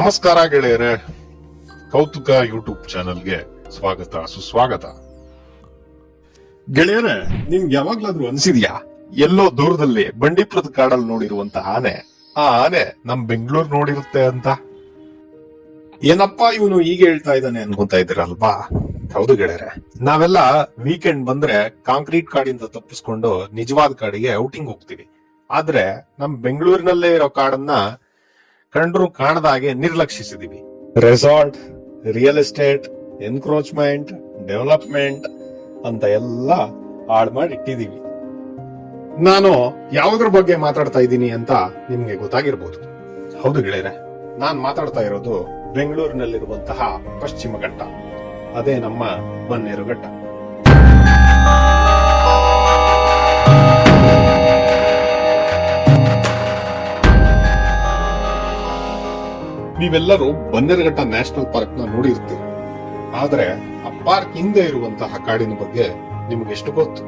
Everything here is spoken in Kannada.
ನಮಸ್ಕಾರ ಗೆಳೆಯರೆ, ಕೌತುಕ ಯೂಟ್ಯೂಬ್ ಚಾನೆಲ್ಗೆ ಸ್ವಾಗತ ಸುಸ್ವಾಗತ. ಗೆಳೆಯರೆ, ನಿಮ್ಗೆ ಯಾವಾಗ್ಲಾದ್ರೂ ಅನ್ಸಿದ್ಯಾ ಎಲ್ಲೋ ದೂರದಲ್ಲಿ ಬಂಡೀಪುರದ ಕಾಡಲ್ಲಿ ನೋಡಿರುವಂತ ಆನೆ ಆ ಆನೆ ನಮ್ ಬೆಂಗಳೂರು ನೋಡಿರುತ್ತೆ ಅಂತ? ಏನಪ್ಪಾ ಇವನು ಹೀಗೆ ಹೇಳ್ತಾ ಇದ್ದಾನೆ ಅನ್ಕೊಂತಾ ಇದ್ದೀರಲ್ವಾ? ಹೌದು ಗೆಳೆಯರೆ, ನಾವೆಲ್ಲ ವೀಕೆಂಡ್ ಬಂದ್ರೆ ಕಾಂಕ್ರೀಟ್ ಕಾಡಿಂದ ತಪ್ಪಿಸ್ಕೊಂಡು ನಿಜವಾದ ಕಾಡಿಗೆ ಔಟಿಂಗ್ ಹೋಗ್ತೀವಿ. ಆದ್ರೆ ನಮ್ ಬೆಂಗಳೂರಿನಲ್ಲೇ ಇರೋ ಕಾಡನ್ನ ಕಂಡ್ರು ಕಾಣದ ಹಾಗೆ ನಿರ್ಲಕ್ಷಿಸಿದೀವಿ. Resort, real estate, encroachment, development ಅಂತ ಎಲ್ಲ ಹಾಳು ಮಾಡಿ ಇಟ್ಟಿದೀವಿ. ನಾನು ಯಾವುದ್ರ ಬಗ್ಗೆ ಮಾತಾಡ್ತಾ ಇದ್ದೀನಿ ಅಂತ ನಿಮ್ಗೆ ಗೊತ್ತಾಗಿರ್ಬೋದು. ಹೌದು ಗೆಳೆಯರೆ, ನಾನ್ ಮಾತಾಡ್ತಾ ಇರೋದು ಬೆಂಗಳೂರಿನಲ್ಲಿರುವಂತಹ ಪಶ್ಚಿಮ ಘಟ್ಟ, ಅದೇ ನಮ್ಮ ಬನ್ನೇರುಘಟ್ಟ. ನೀವೆಲ್ಲರೂ ಬನ್ನೇರುಘಟ್ಟ ನ್ಯಾಷನಲ್ ಪಾರ್ಕ್ ನ ನೋಡಿರ್ತೀರಿ, ಆದ್ರೆ ಆ ಪಾರ್ಕ್ ಹಿಂದೆ ಇರುವಂತಹ ಕಾಡಿನ ಬಗ್ಗೆ ನಿಮ್ಗೆ ಎಷ್ಟು ಗೊತ್ತು?